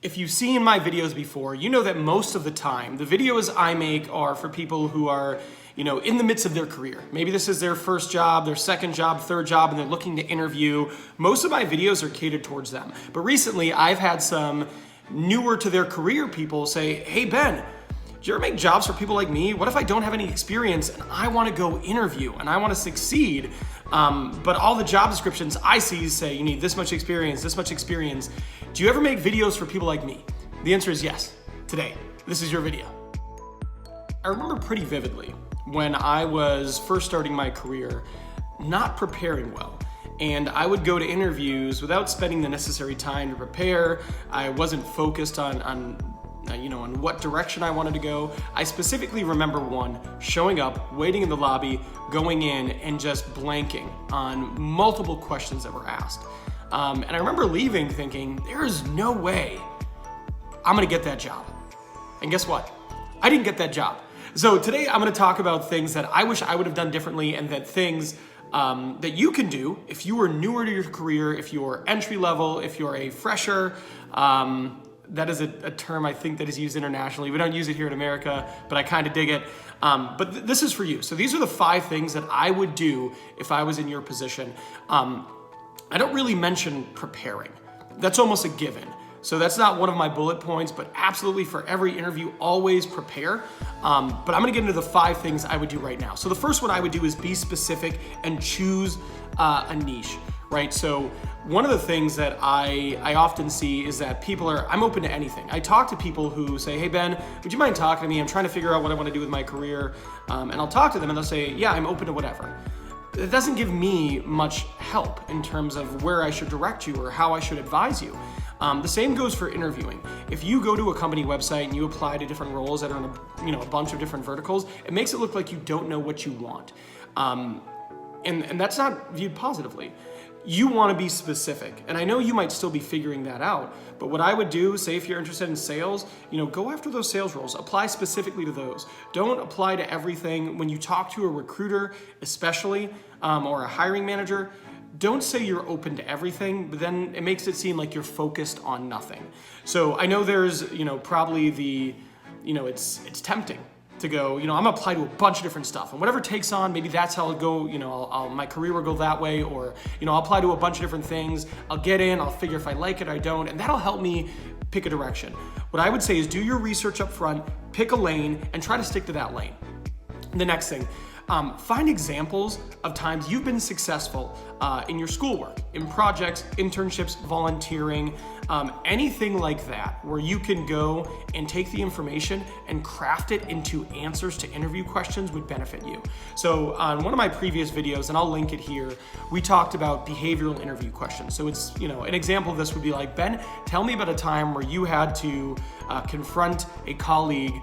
If you've seen my videos before, you know that most of the time, the videos I make are for people who are, in the midst of their career. Maybe this is their first job, their second job, third job, and they're looking to interview. Most of my videos are catered towards them. But recently, I've had some newer to their career people say, hey, Ben, do you ever make jobs for people like me? What if I don't have any experience and I want to go interview and I want to succeed? But all the job descriptions I see say you need this much experience, this much experience. Do you ever make videos for people like me? The answer is yes. Today, this is your video. I remember pretty vividly when I was first starting my career, not preparing well. And I would go to interviews without spending the necessary time to prepare. I wasn't focused on what direction I wanted to go. I specifically remember showing up, waiting in the lobby, going in and just blanking on multiple questions that were asked. And I remember leaving thinking, there is no way I'm gonna get that job. And guess what? I didn't get that job. So today I'm gonna talk about things that I wish I would have done differently, and that things that you can do if you are newer to your career, if you're entry level, if you're a fresher. That is a term I think that is used internationally. We don't use it here in America, but I kind of dig it. But this is for you. So these are the 5 things that I would do if I was in your position. I don't really mention preparing. That's almost a given. So that's not one of my bullet points, but absolutely for every interview, always prepare. But I'm gonna get into the 5 things I would do right now. So the first one I would do is be specific and choose a niche, right? So one of the things that I often see is that I'm open to anything. I talk to people who say, hey Ben, would you mind talking to me? I'm trying to figure out what I wanna do with my career. And I'll talk to them and they'll say, yeah, I'm open to whatever. It doesn't give me much help in terms of where I should direct you or how I should advise you. The same goes for interviewing. If you go to a company website and you apply to different roles that are in a bunch of different verticals, it makes it look like you don't know what you want. And that's not viewed positively. You want to be specific. And I know you might still be figuring that out, but what I would do, say if you're interested in sales, go after those sales roles, apply specifically to those. Don't apply to everything. When you talk to a recruiter, especially, or a hiring manager, don't say you're open to everything, but then it makes it seem like you're focused on nothing. So I know there's, probably it's tempting to go, I'm gonna apply to a bunch of different stuff, and whatever takes on, maybe that's how I'll go, my career will go that way, or, I'll apply to a bunch of different things, I'll get in, I'll figure if I like it or I don't, and that'll help me pick a direction. What I would say is do your research up front, pick a lane, and try to stick to that lane. The next thing, find examples of times you've been successful in your schoolwork, in projects, internships, volunteering, anything like that, where you can go and take the information and craft it into answers to interview questions would benefit you. So on one of my previous videos, and I'll link it here, we talked about behavioral interview questions. So it's, an example of this would be like, Ben, tell me about a time where you had to confront a colleague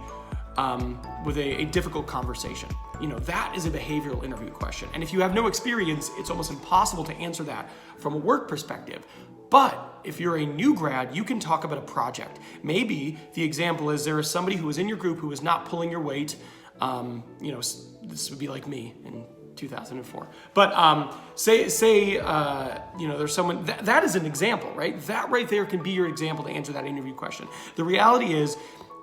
with a difficult conversation. That is a behavioral interview question. And if you have no experience, it's almost impossible to answer that from a work perspective. But if you're a new grad, you can talk about a project. Maybe the example is there is somebody who was in your group who was not pulling your weight. This would be like me in 2004. But say there's someone, that is an example, right? That right there can be your example to answer that interview question. The reality is,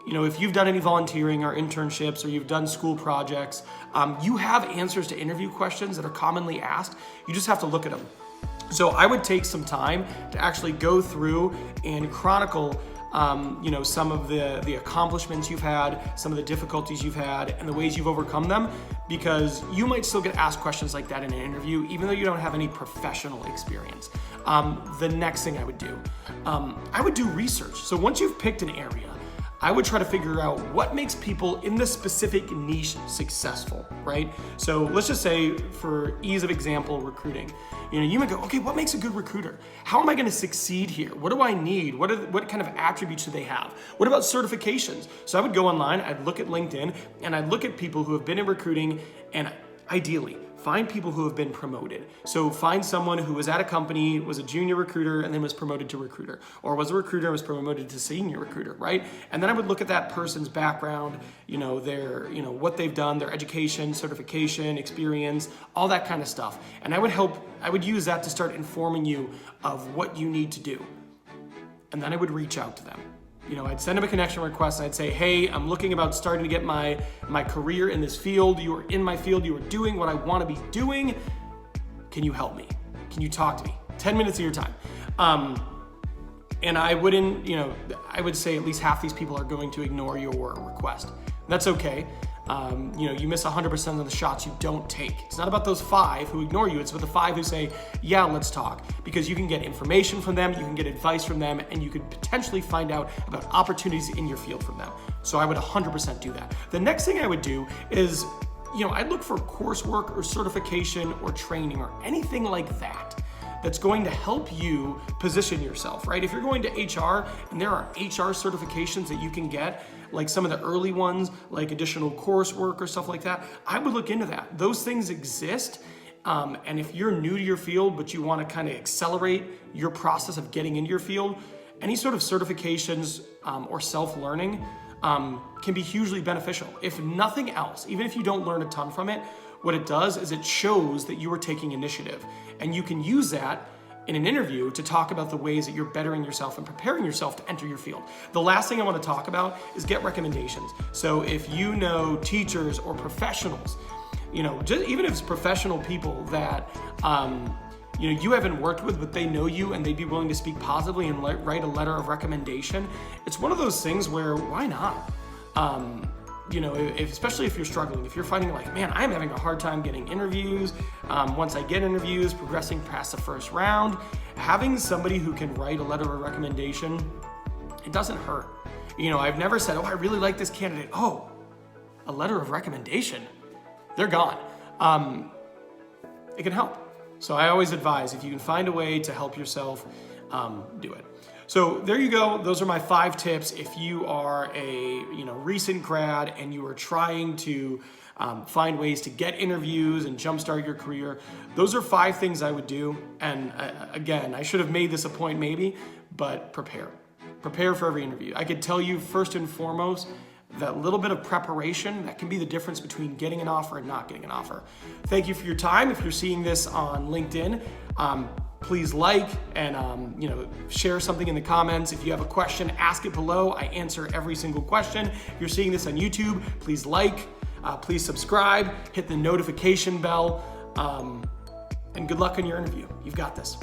if you've done any volunteering or internships or you've done school projects, you have answers to interview questions that are commonly asked. You just have to look at them. So I would take some time to actually go through and chronicle some of the accomplishments you've had, some of the difficulties you've had, and the ways you've overcome them, because you might still get asked questions like that in an interview, even though you don't have any professional experience. The next thing I would do research. So once you've picked an area, I would try to figure out what makes people in this specific niche successful, right? So let's just say, for ease of example, recruiting. You might go, okay, what makes a good recruiter? How am I gonna succeed here? What do I need? What kind of attributes do they have? What about certifications? So I would go online, I'd look at LinkedIn, and I'd look at people who have been in recruiting, and ideally, find people who have been promoted. So find someone who was at a company, was a junior recruiter, and then was promoted to recruiter, or was a recruiter and was promoted to senior recruiter, right? And then I would look at that person's background, what they've done, their education, certification, experience, all that kind of stuff. And I would use that to start informing you of what you need to do. And then I would reach out to them. I'd send them a connection request and I'd say, hey, I'm looking about starting to get my career in this field. You are in my field. You are doing what I want to be doing. Can you help me? Can you talk to me? 10 minutes of your time. And I wouldn't, I would say at least half these people are going to ignore your request. That's okay. You miss 100% of the shots you don't take. It's not about those 5 who ignore you. It's about the 5 who say, yeah, let's talk. Because you can get information from them, you can get advice from them, and you could potentially find out about opportunities in your field from them. So I would 100% do that. The next thing I would do is, I'd look for coursework or certification or training or anything like that that's going to help you position yourself, right? If you're going to HR and there are HR certifications that you can get, like some of the early ones, like additional coursework or stuff like that, I would look into that. Those things exist. And if you're new to your field, but you want to kind of accelerate your process of getting into your field, any sort of certifications or self-learning can be hugely beneficial. If nothing else, even if you don't learn a ton from it, what it does is it shows that you are taking initiative, and you can use that in an interview to talk about the ways that you're bettering yourself and preparing yourself to enter your field. The last thing I want to talk about is get recommendations. So if you know teachers or professionals, just, even if it's professional people that you haven't worked with, but they know you and they'd be willing to speak positively and write a letter of recommendation, it's one of those things where why not? Especially if you're struggling, if you're finding like, man, I'm having a hard time getting interviews. Once I get interviews, progressing past the first round, having somebody who can write a letter of recommendation, it doesn't hurt. I've never said, oh, I really like this candidate. Oh, a letter of recommendation, they're gone. It can help. So I always advise, if you can find a way to help yourself, do it. So there you go. Those are my 5 tips. If you are a recent grad and you are trying to find ways to get interviews and jumpstart your career, those are 5 things I would do. And again, I should have made this a point maybe, but prepare. Prepare for every interview. I could tell you first and foremost, that little bit of preparation, that can be the difference between getting an offer and not getting an offer. Thank you for your time. If you're seeing this on LinkedIn, please like and share something in the comments. If you have a question, ask it below. I answer every single question. If you're seeing this on YouTube, please like, please subscribe, hit the notification bell, and good luck on your interview. You've got this.